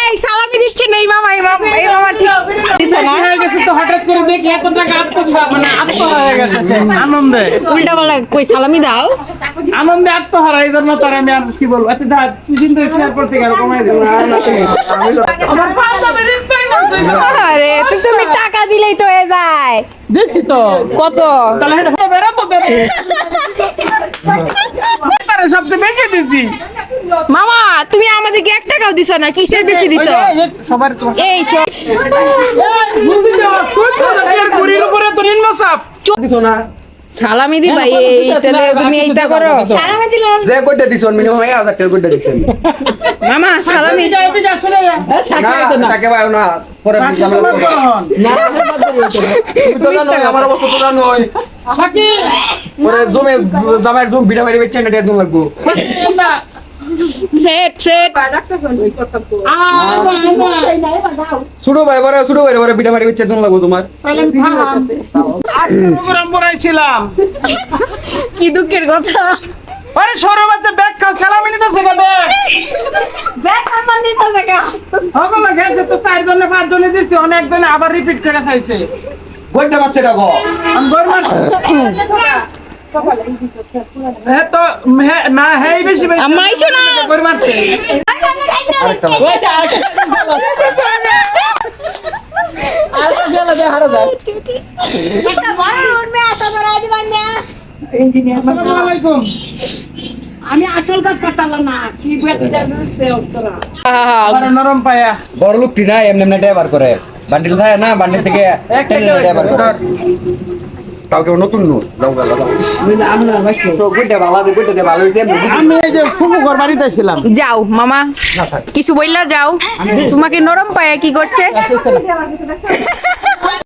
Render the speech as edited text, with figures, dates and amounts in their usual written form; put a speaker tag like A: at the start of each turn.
A: এই সালামি দিচ্ছে নেই মামা এই মামা ঠিক দিছে না
B: হয়ে গেছে তো হঠাৎ করে দেখি এত টাকা আত্মহারা হয়ে গেছে আনন্দে
A: উল্টা বলা কই সালামি দাও
B: আনন্দে আত্মহারা এই জন্য তার আমি আর কি বলবো আচ্ছা দা তুই চিন্তা শেয়ার করতে গেল কমাই দেবো আমার পাঁচ দামে রিস্তাই না
A: আরে তুমি টাকা দিলেই তো হয়ে যায়
B: দেখছি তো
A: কত
B: তাহলে এটা বেরোতো তারা সবচেয়ে বেশি দিচ্ছি
A: মামা তুমি আমাদেরকে 1 টাকাও দিছো না কিসের বেশি দিছো
B: সবার
A: এই সব সালামি দিবা এই তাহলে তুমি এইটা করো সালামি দিলে
C: যে কইটা দিছন মিনিমাম 1000 টাকা কইটা দিছেন
A: মামা সালামি
C: না সাকে ভাই না পরে ঝামেলা করব না তো জানো আমার অবস্থা তো জানো পরে জমে জামাই জম বিড়া মারি বেচে না এটা দম লাগবো
A: ট্রেড
C: ছোট ভাই বড় বিড়া মারি বেচে দম লাগবো তোমার
B: প্রোগ্রাম পড়াইছিলাম
A: কি দুঃখের কথা
B: আরে সরবাতে ব্যাগ খাও সালামি নিতে থেকে
A: ব্যাগ আমার নিতে জায়গা
B: হগলা গেছে তো 4 জনে 5 জনে দিছি অনেক জনে আবার রিপিট করে খাইছে
C: কইটা বাচ্চাটা গো
B: আমি গরমার হে তো না হেই বেশি বেশি
A: আমাইছো না
B: গরমারছে
C: আরেকটা
D: একটা বড় রুম মে এত বড় দিবান না
B: আসসালামু আলাইকুম
D: আমি আসল কাজ করতাম না কি বেটা দিতে ওস্তরা
B: আবার নরম পায়া
C: বড় লোকটি না এমনি ড্রাইভার করে বান্ডিল থাকে না বান্ডিল থেকে ড্রাইভার করে কাউকে নতুন নো যাও তো কইটা ভালো হইছে
B: আমি এই যে ফুফু ঘর বাড়িতে ছিলাম
A: যাও মামা কিছু বইলা যাও তোমাকে নরম পায় কি করছে